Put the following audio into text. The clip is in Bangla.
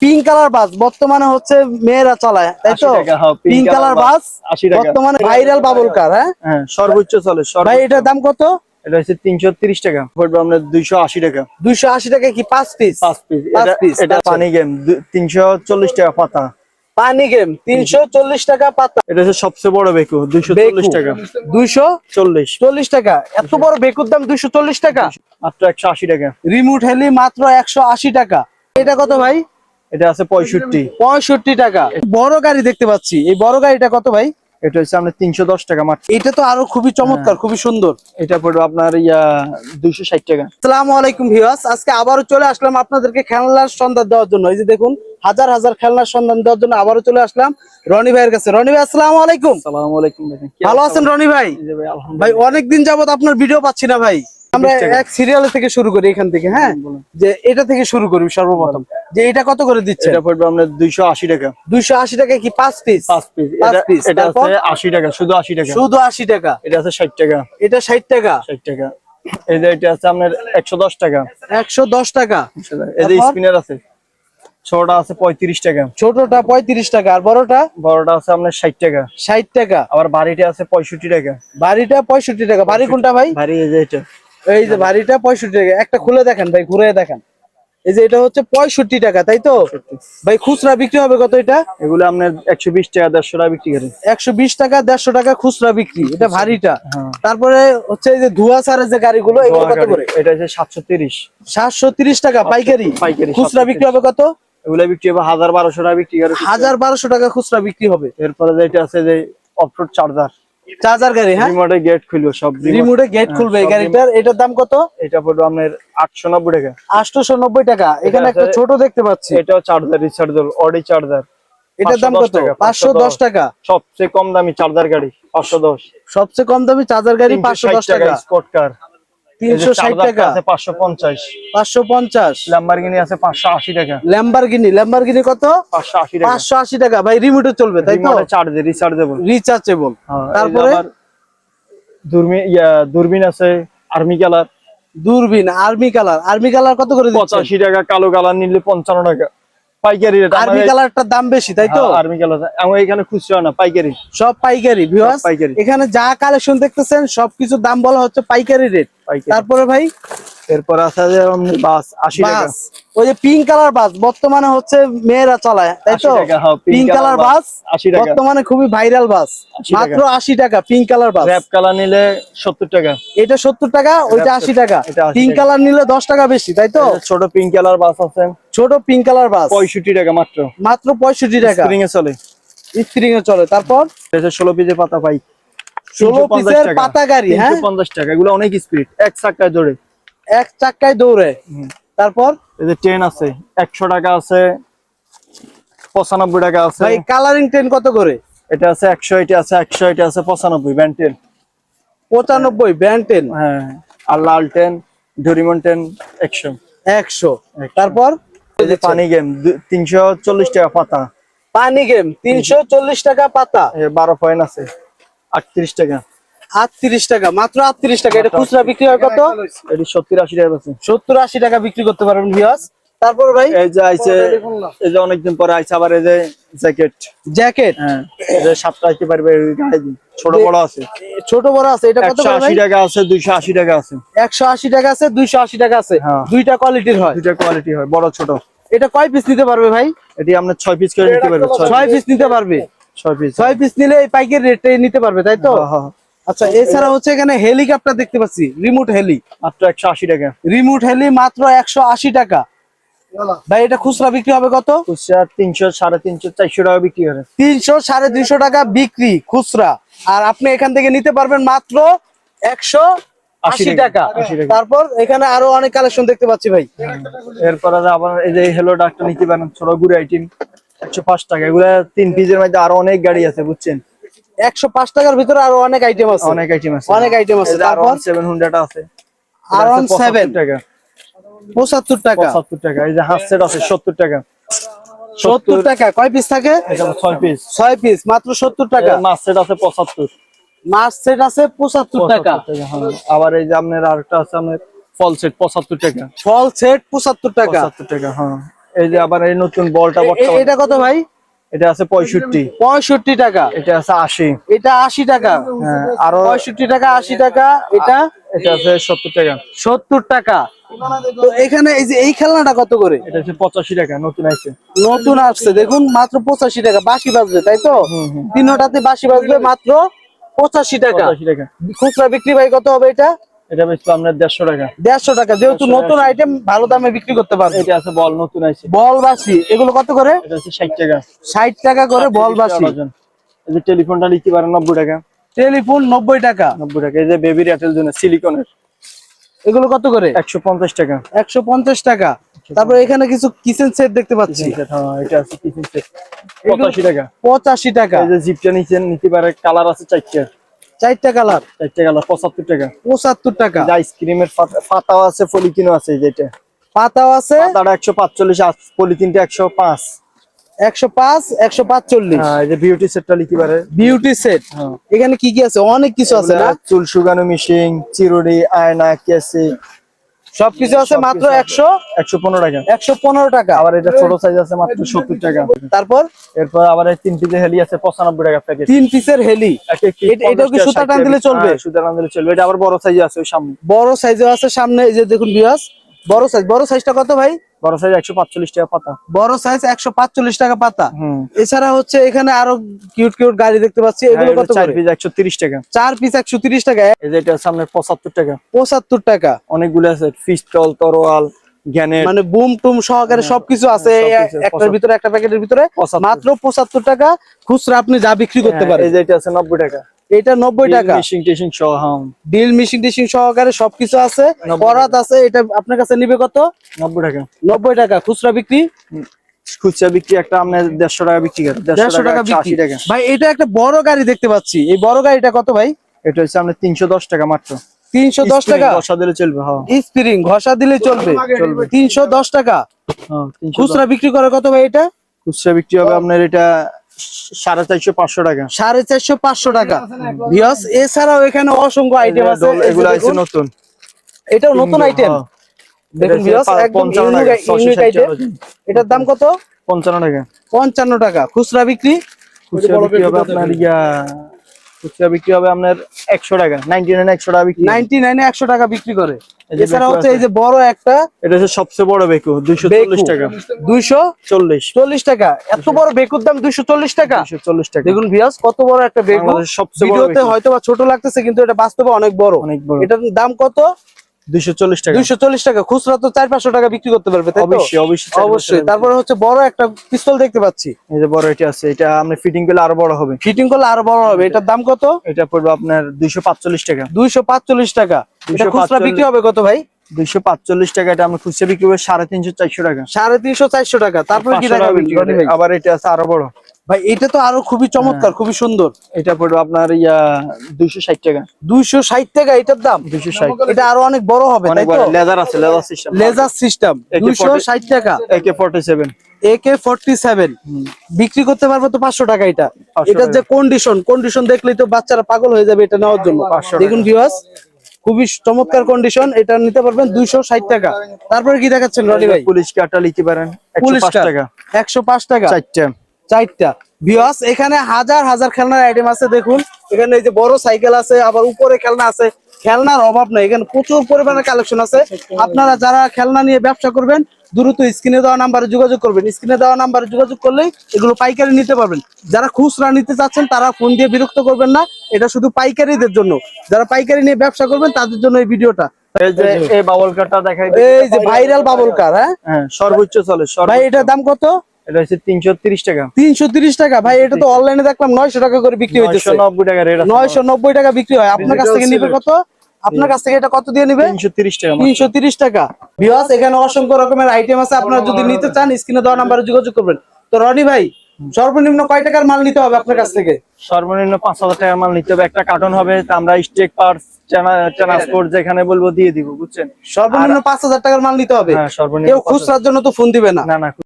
পিঙ্ক কালার বাস বর্তমানে হচ্ছে মেয়েরা চালায়, তাই তো? পিঙ্ক কালার বাস বর্তমানে ভাইরাল বাবল কার। হ্যাঁ, সর্বোচ্চ চলে। ভাই এটার দাম কত? এটা হচ্ছে 330 টাকা, পড়বে আপনার 280 টাকা। 280 টাকা কি 5 পিস? 5 পিস। 5 পিস। এটা পানি গেম 340 টাকা পাতা। পানি গেম 340 টাকা পাতা। এটা হচ্ছে সবচেয়ে বড় বেকু, 240 টাকা। 240 টাকা। এত বড় বেকুর দাম 240 টাকা, মাত্র 180 টাকা। রিমোট হেলি মাত্র 180 টাকা। এটা কত ভাই? এটা আছে 65 টাকা। বড় গাড়ি দেখতে পাচ্ছি, এই বড় গাড়িটা কত ভাই? এটা হচ্ছে আপনার 310 টাকা মাত্র। এটা তো আরো খুবই চমৎকার, খুবই সুন্দর। এটা পড়বে আপনার 260 টাকা। আসসালামু আলাইকুম ভিউয়ার্স, আজকে আবারও চলে আসলাম আপনাদেরকে খেলনার সন্ধান দেওয়ার জন্য। এই যে দেখুন, হাজার হাজার খেলনার সন্ধান দেওয়ার জন্য আবারও চলে আসলাম রনি ভাইয়ের কাছে। রনি ভাই আসসালামু আলাইকুম। আসসালামু আলাইকুম ভাই, ভালো আছেন রনি ভাই? জি ভাই, আলহামদুলিল্লাহ। ভাই অনেকদিন যাবত আপনার ভিডিও পাচ্ছি না ভাই। আমরা এক সিরিয়াল থেকে শুরু করি, এখান থেকে। হ্যাঁ, যে এটা থেকে শুরু করি সর্বপ্রথম। যে এটা কত করে দিচ্ছে? এটা পড়বে আপনার 280 টাকা। 280 টাকা কি 5 পিস? 5 পিস। এটা আছে 80 টাকা, শুধু 80 টাকা। শুধু 80 টাকা। এটা আছে 60 টাকা। এটা 60 টাকা। 60 টাকা। এই যে এটা আছে আপনার 110 টাকা। 110 টাকা। এই যে স্পিনার আছে, ছোটটা আছে 35 টাকা। ছোটটা 35 টাকা। আর বড়টা? বড়টা আছে আপনার 60 টাকা। 60 টাকা। আবার বাড়িটা আছে 65 টাকা। বাড়িটা 65 টাকা। বাড়ি কোনটা ভাই? বাড়ি এই যে এটা। এই যে বাড়িটা 65 টাকা। একটা খুলে দেখেন ভাই, ঘুরে দেখেন। এই যে এটা হচ্ছে 65 টাকা, তাই তো ভাই? খুচরা বিক্রি হবে কত এটা? এগুলো আপনার 120 টাকা 150 টাকা বিক্রি করে। 120 টাকা 150 টাকা খুচরা বিক্রি, এটা ভারীটা। তারপরে হচ্ছে এই যে ধোয়া সারের যে গাড়িগুলো, এগুলো কত করে? এটা হচ্ছে 730। 730 টাকা পাইকারি। পাইকারি। খুচরা বিক্রি হবে কত? এগুলো বিক্রি হবে 1200 টাকা বিক্রি করে। 1200 টাকা খুচরা বিক্রি হবে। এরপরে যেটা আছে যে অফরোড চার্জার গাড়ি। হ্যাঁ, রিমোটে গেট খুলবে, সব রিমোটে গেট খুলবে এই গাড়িটার। এটার দাম কত? এটা পড়বে আপনার 890 টাকা। 890 টাকা। এখানে একটা ছোট দেখতে পাচ্ছি, এটাও চার্জার, রিচার্জেবল অডি চার্জার। এটার দাম কত? 510 টাকা। সবচেয়ে কম দামি চার্জার গাড়ি 510। সবচেয়ে কম দামি চার্জার গাড়ি 510 টাকা। স্পোর্ট কার 360 টাকা আছে 550। 550। ল্যাম্বরগিনি আছে 580 টাকা। ল্যাম্বরগিনি কত? 580 টাকা। 580 টাকা। ভাই রিমোটে চলবে, তাই তো? Charger rechargeable. রিচার্জেবল। তারপরে দূরবীন আছে আর্মি কালার। দূরবীন আর্মি কালার। আর্মি কালার কত করে দিচ্ছেন? 85 টাকা। কালো কালার নিলে 55 টাকা পাইকারি রেট। আর্মি কালারটার দাম বেশি, তাই তো? আর্মি কালার আমার এখানে খুচরা না, পাইকারি। সব পাইকারি ভিউয়ার্স। পাইকারি। এখানে যা কালেকশন দেখতেছেন সবকিছুর দাম বলা হচ্ছে পাইকারি রেট। তারপরে ভাই এরপর আছে যে বাস 80 টাকা। ওই যে পিঙ্ক কালার বাস বর্তমানে হচ্ছে মেয়েরা চালায়, তাই তো? পিঙ্ক কালার বাস 80 টাকা। বর্তমানে খুবই ভাইরাল বাস, মাত্র 80 টাকা। পিঙ্ক কালার বাস। র‍্যাপ কালার নিলে 70 টাকা। এটা 70 টাকা, ওইটা 80 টাকা। পিঙ্ক কালার নিলে 10 টাকা বেশি, তাই তো? ছোট পিঙ্ক কালার বাস আছে, ছোট পিঙ্ক কালার বাস 65 টাকা মাত্র। মাত্র 65 টাকা। স্প্রিং এ চলে। স্প্রিং এ চলে। তারপর 16 পিসের পাতা পাই, 16 পিসের পাতা গাড়ি। হ্যাঁ, 350 টাকা। এগুলো অনেক স্পিড, এক চাকায় দৌড়ে। এক চাকায় দৌড়ে। তারপর এই যে ট্রেন আছে 100 টাকা আছে, 95 টাকা আছে। ভাই কালারিং ট্রেন কত করে? এটা আছে 100, এটা আছে 100, এটা আছে 95 ব্যান্ড ট্রেন। 95 band train. হ্যাঁ, আর লাল ট্রেন ডোরিমন ট্রেন 100। তারপর এই যে পানি গেম 340 টাকা পাতা। পানি গেম 340 টাকা পাতা। 12 পয়েন্ট আছে 38 টাকা। 38 টাকা, মাত্র 38 টাকা। এটা খুচরা বিক্রি হয় কত? এটি 70-80 টাকা আছে। 70-80 টাকা বিক্রি করতে পারবেন ভিউয়ার্স। তারপর ভাই এই যে আইছে, এই যে অনেকদিন পরে আইছে আবার এই যে জ্যাকেট। হ্যাঁ, এই যে 7টা আইতে পারবে গাড়ি, ছোট বড় আছে। ছোট বড় আছে। এটা কত করে ভাই? 180 টাকা আছে, 280 টাকা আছে। 180 টাকা আছে, 280 টাকা আছে। দুইটা কোয়ালিটির হয়। দুইটা কোয়ালিটি হয়, বড় ছোট। এটা কয় পিস নিতে পারবে ভাই? এটি আমরা 6 পিস করে নিতে পারবে। 6 পিস নিতে পারবে। 6 পিস নিলে এই পাইকারি রেটে নিতে পারবে, তাই তো? আচ্ছা, এছাড়া হচ্ছে এখানে হেলিকপ্টার দেখতে পাচ্ছি, রিমোট হেলি মাত্র 180 টাকা। রিমোট হেলি মাত্র 180 টাকা। ভাই এটা খুচরা বিক্রি হবে কত? খুচরা 300, 350, 400 টাকা বিক্রি করে। 300, 350 টাকা বিক্রি খুচরা। আর আপনি এখান থেকে নিতে পারবেন মাত্র 180 টাকা। তারপর এখানে আরো অনেক কালেকশন দেখতে পাচ্ছি ভাই। এরপর আবার এই যে হেলো ডাকটা নিতে পারেন, ছোট গুড়ি আইটেম 105 টাকা। এগুলা 3 পিসের মধ্যে আরো অনেক গাড়ি আছে, বুঝছেন? 105 টাকার ভিতরে আরো অনেক আইটেম আছে। অনেক আইটেম আছে, অনেক আইটেম আছে। তারপর 700 আছে, আরন 7 টাকা। 75 টাকা। 75 টাকা। এই যে হাসসেট আছে 70 টাকা। 70 টাকা। কয় পিস থাকে? এটা 6 পিস। 6 পিস মাত্র 70 টাকা। মাছ সেট আছে 75। মাছ সেট আছে 75 টাকা। আবার এই যে আপনার আরেকটা আছে, আপনার ফল সেট 75 টাকা। ফল সেট 75 টাকা। 75 টাকা। হ্যাঁ, এই যে আবার এই নতুন বলটা এটা কত ভাই? এটা আছে 65, 65 টাকা। এটা আছে 80, এটা 80 টাকা। হ্যাঁ আরো 65 টাকা, 80 টাকা। এটা আছে 70 টাকা। 70 টাকা। তো এখানে এই যে এই খেলনাটা কত করে? এটা হচ্ছে 85 টাকা, নতুন আছে। নতুন আসছে দেখুন, মাত্র 85 টাকা। বাঁশি বাজবে তাই তো? তিনটাতে বাঁশি বাজবে, মাত্র 85 টাকা। 85 টাকা। খুচরা বিক্রি ভাই কত হবে এটা? এটা বেচবো আপনার 150 টাকা। 150 টাকা, যেহেতু নতুন আইটেম ভালো দামে বিক্রি করতে পারবে। এটা আছে বল, নতুন আছে। বল বাঁশি এগুলো কত করে? এটা হচ্ছে 60 টাকা। 60 টাকা করে বল বাঁশি। এই যে টেলিফোনটা নিতে পারেন 90 টাকা। টেলিফোন 90 টাকা। 90 টাকা। এই যে বেবি র্যাটেল জন্য সিলিকনের, এগুলো কত করে? 150 টাকা। 150 টাকা। তারপর এখানে কিছু কিচেন সেট দেখতে পাচ্ছি। হ্যাঁ এটা আছে কিচেন সেট, 85 টাকা। 85 টাকা। এই যে জিপটা নিতে পারে, কালার আছে 4টা। 4টা কালার। 4টা কালার 75 টাকা। 75 টাকা। যে আইসক্রিমের পাতাও আছে, পলিথিনও আছে। যেটা পাতাও আছে। পাতাটা 145, পলিথিনটা 105। 105, 145। হ্যাঁ এই যে বিউটি সেটটা নিতে পারে। Beauty set. এখানে কি কি আছে? অনেক কিছু আছে না? চুল শুকানো মেশিন, চিরুনি, আয়না, কেসি, সবকিছু আছে মাত্র 115 টাকা। 115 টাকা। আবার এটা ছোট সাইজ আছে মাত্র 70 টাকা। তারপর এরপর আবার এই 3 পিসের হেলি আছে 95 টাকা প্যাকেট। 3 পিসের হেলি। এটাও কি সুতা টান দিলে চলবে? সুতা টান দিলে চলবে। এটা আবার বড় সাইজ আছে ওই সামনে। বড় সাইজও আছে সামনে। এই যে দেখুন ভিউয়ার্স, বড় সাইজ। বড় সাইজটা কত ভাই? বড় সাইজ 145 টাকা পাতা। বড় সাইজ 145 টাকা পাতা। এছাড়া হচ্ছে এখানে আরো কিউট কিউট গাড়ি দেখতে পাচ্ছি। এগুলো কত করে? 4 পিস 130 টাকা। 4 পিস 130 টাকা। এই যে এটা সামনে 75 টাকা। 75 টাকা। অনেকগুলো আছে, পিস্তল, তরোয়াল, গ্যানেট, মানে বুম টুম সহকারে সবকিছু আছে একটার ভিতরে, একটা প্যাকেটের ভিতরে। মাত্র 75 টাকা খুচরা আপনি যা বিক্রি করতে পারেন। এই যে এটা আছে 90 টাকা। এটা 90 টাকা। মেশিন টেশিন সহ। হ্যাঁ ডিল মেশিন টেশিন সহকারে সবকিছু আছে। করাত আছে। এটা আপনার কাছে নিবে কত? 90 টাকা। 90 টাকা খুচরা বিক্রি। খুচরা বিক্রি একটা আপনার 150 টাকা বিক্রি করে। 150 টাকা বিক্রি। 80 টাকা। ভাই এটা একটা বড় গাড়ি দেখতে পাচ্ছি। এই বড় গাড়িটা কত ভাই? এটা হচ্ছে আপনার 310 টাকা মাত্র। 310 টাকা। ঘষা দিলে চলবে। হ্যাঁ স্প্রিং ঘষা দিলে চলবে। 310 টাকা। হ্যাঁ খুচরা বিক্রি করে কত ভাই এটা? খুচরা বিক্রি হবে আপনার এটা 450, 500 টাকা। 450, 500 টাকা। ভিউয়ার্স এছাড়াও এখানে অসংখ্য আইটেম আছে। এগুলো আছে নতুন। এটাও নতুন আইটেম। দেখুন ভিউয়ার্স, একদম ইউনিক আইটেম। এটার দাম কত? 55 টাকা। 55 টাকা। খুচরা বিক্রি? খুচরা বিক্রি হবে আপনার খুচরা বিক্রি হবে আপনার 100 টাকা। 99 100 টাকা বিক্রি। 99 এ 100 টাকা বিক্রি করে। এছাড়া হচ্ছে এই যে বড় একটা, এটা হচ্ছে সবচেয়ে বড় বেকু, 240 টাকা। 240 টাকা। এত বড় বেকুর দাম 240 টাকা। 240 টাকা। দেখুন ভিউয়ার্স কত বড় একটা বেকু। বাংলাদেশের সবচেয়ে বড় ভিডিওতে বেকু। হয়তো বা ছোট লাগতেছে, কিন্তু এটা বাস্তবে অনেক বড়। অনেক বড়। এটার দাম কত? 240 টাকা। 240 টাকা। খুচরা তো 400-500 টাকা বিক্রি করতে পারবে তাই তো? অবশ্যই অবশ্যই অবশ্যই। তারপরে হচ্ছে বড় একটা পিস্তল দেখতে পাচ্ছি। এই যে বড় এটা আছে, এটা আপনি ফিটিং করলে আরো বড় হবে। ফিটিং করলে আরো বড় হবে। এটার দাম কত? এটা পড়বে আপনার 245 টাকা। 245 টাকা। এটা খুচরা বিক্রি হবে কত ভাই? 245 টাকা। এটা আমরা খুচরা বিক্রি করব 350, 400 টাকা। 350, 400 টাকা। তারপরে কি 500 টাকা দেখাবেন বিক্রি করে। আবার এটা আছে আরো বড়। ভাই এটা তো আরো খুবই চমৎকার, খুবই সুন্দর। এটা পড়বে আপনার 260 টাকা। 260 টাকা এটার দাম। 260। এটা আরো অনেক বড় হবে তাই তো? লেজার আছে, লেজার সিস্টেম। Laser system. 260 টাকা। AK47। AK47 বিক্রি করতে পারবে তো 500 টাকা। এটা যে কন্ডিশন দেখলেই তো বাচ্চারা পাগল হয়ে যাবে এটা নেওয়ার জন্য। দেখুন ভিউয়ার্স, খুবই চমৎকার কন্ডিশন। এটা নিতে পারবেন 260 টাকা। তারপরে কি দেখাচ্ছেন রনি ভাই? পুলিশ কার্ডটা নিতে পারেন 105 টাকা। 105 টাকা। 4টা। ভিউয়ার্স এখানে হাজার হাজার খেলনার আইটেম আছে। দেখুন এখানে এই যে বড় সাইকেল আছে, আবার উপরে খেলনা আছে। খেলনার অভাব নাই, এখানে প্রচুর পরিমাণে কালেকশন আছে। আপনারা যারা খেলনা নিয়ে ব্যবসা করবেন, দ্রুত স্ক্রিনে দেওয়া নাম্বারে যোগাযোগ করবেন। স্ক্রিনে দেওয়া নাম্বারে যোগাযোগ করলেই এগুলো পাইকারি নিতে পারবেন। যারা খুচরা নিতে চাচ্ছেন তারা ফোন দিয়ে বিরক্ত করবেন না। এটা শুধু পাইকারিদের জন্য। যারা পাইকারি নিয়ে ব্যবসা করবেন তাদের জন্য এই ভিডিওটা। এই যে এই বাবল কারটা দেখাই। এই যে ভাইরাল বাবল কার। হ্যাঁ সর্বোচ্চ চলে। ভাই এটার দাম কত? এটা হচ্ছে 330 টাকা। 330 টাকা। ভাই এটা তো অনলাইনে দেখলাম 900 টাকা করে বিক্রি হইতেছে। 990 টাকা রেট। 990 টাকা বিক্রি হয়। আপনার কাছ থেকে নিবে কত? আপনার কাছ থেকে এটা কত দিয়ে নিবে? 330 টাকা। 330 টাকা। ভিউয়ার্স এখানে অসংখ্য রকমের আইটেম আছে। আপনারা যদি নিতে চান স্ক্রিনে দেওয়া নাম্বারে যোগাযোগ করবেন। তো রনি ভাই সর্বনিম্ন কয় টাকার মাল নিতে হবে আপনার কাছ থেকে? সর্বনিম্ন 5000 টাকার মাল নিতে হবে। একটা কার্টন হবে, তা আমরা স্টেক পার্টস, ট্রান্সপোর্ট যেখানে বলবো দিয়ে দিব, বুঝছেন? সর্বনিম্ন 5000 টাকার মাল নিতে হবে। হ্যাঁ সর্বনিম্ন। কেউ খুচরার জন্য তো ফোন দিবে না। না।